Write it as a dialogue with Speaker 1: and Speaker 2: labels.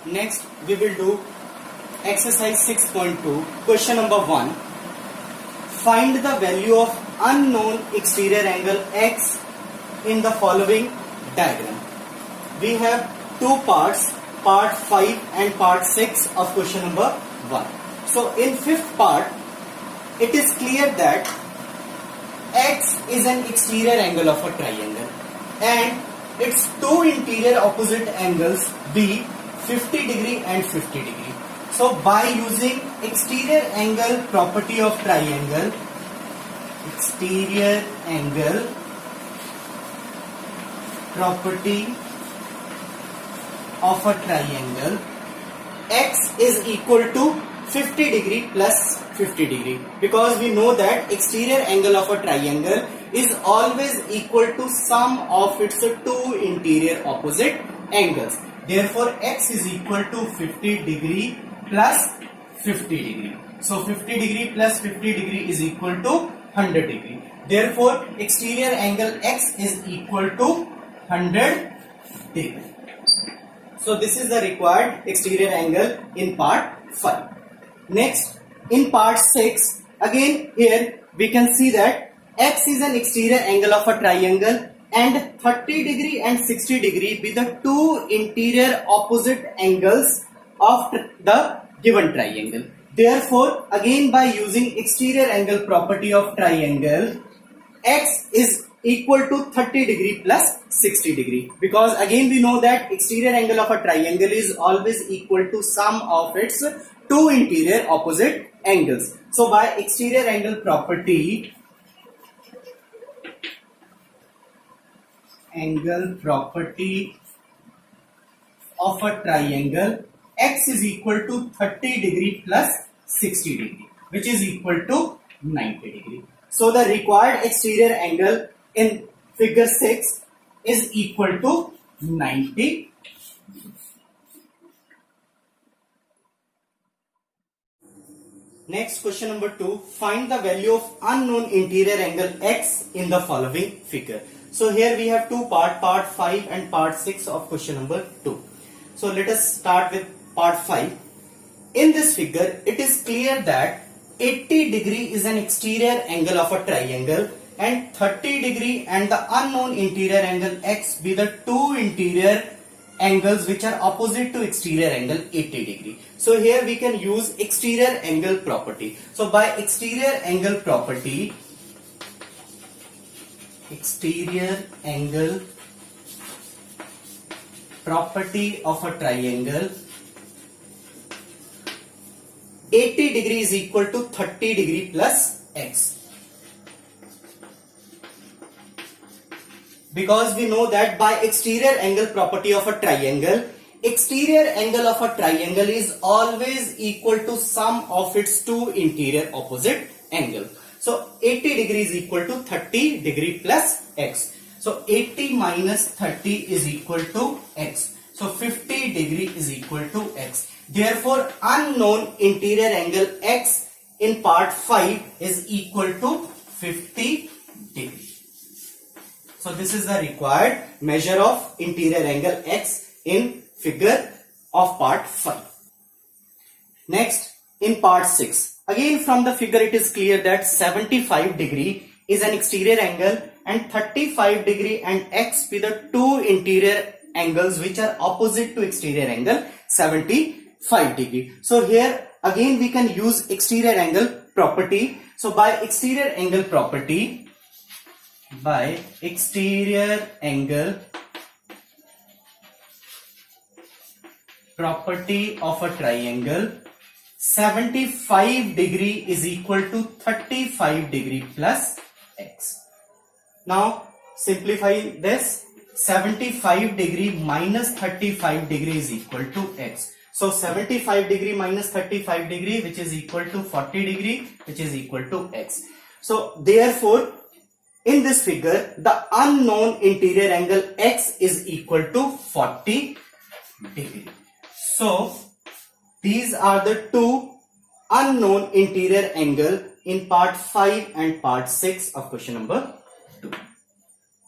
Speaker 1: Next, we will do exercise 6.2, question number 1. Find the value of unknown exterior angle x in the following diagram. We have two parts, part 5 and part 6 of question number 1. So in fifth part, it is clear that x is an exterior angle of a triangle and its two interior opposite angles be 50 degree and 50 degree. So by using exterior angle property of triangle, exterior angle property of a triangle, x is equal to 50 degree plus 50 degree, because we know that exterior angle of a triangle is always equal to sum of its two interior opposite angles. Therefore x is equal to 50 degree plus 50 degree. So 50 degree plus 50 degree is equal to 100 degree. Therefore exterior angle x is equal to 100 degree. So this is the required exterior angle in part 5. Next, in part 6, again here we can see that x is an exterior angle of a triangle and 30 degree and 60 degree be the two interior opposite angles of the given triangle. Therefore, again by using exterior angle property of triangle, x is equal to 30 degree plus 60 degree, because again we know that exterior angle of a triangle is always equal to sum of its two interior opposite angles. So by exterior angle property of a triangle, x is equal to 30 degree plus 60 degree, which is equal to 90 degree. So the required exterior angle in figure 6 is equal to 90. Next, question number 2. Find the value of unknown interior angle x in the following figure. So here we have two parts, part 5 and part 6 of question number 2. So let us start with part 5. In this figure, it is clear that 80 degree is an exterior angle of a triangle and 30 degree and the unknown interior angle x be the two interior angles which are opposite to exterior angle 80 degree. So here we can use exterior angle property. So by exterior angle property of a triangle, 80 degree is equal to 30 degree plus x. Because we know that by exterior angle property of a triangle, exterior angle of a triangle is always equal to sum of its two interior opposite angles. So 80 degree is equal to 30 degree plus x. So 80 minus 30 is equal to x. So 50 degree is equal to x. Therefore unknown interior angle x in part 5 is equal to 50 degree. So this is the required measure of interior angle x in figure of part 5. Next, in part 6. Again from the figure it is clear that 75 degree is an exterior angle and 35 degree and x be the two interior angles which are opposite to exterior angle 75 degree. So here again we can use exterior angle property. So by exterior angle property of a triangle, 75 degree is equal to 35 degree plus x. Now simplify this. 75 degree minus 35 degree is equal to x. So 75 degree minus 35 degree, which is equal to 40 degree, which is equal to x. So therefore in this figure the unknown interior angle x is equal to 40 degree. So these are the two unknown interior angle in part 5 and part 6 of question number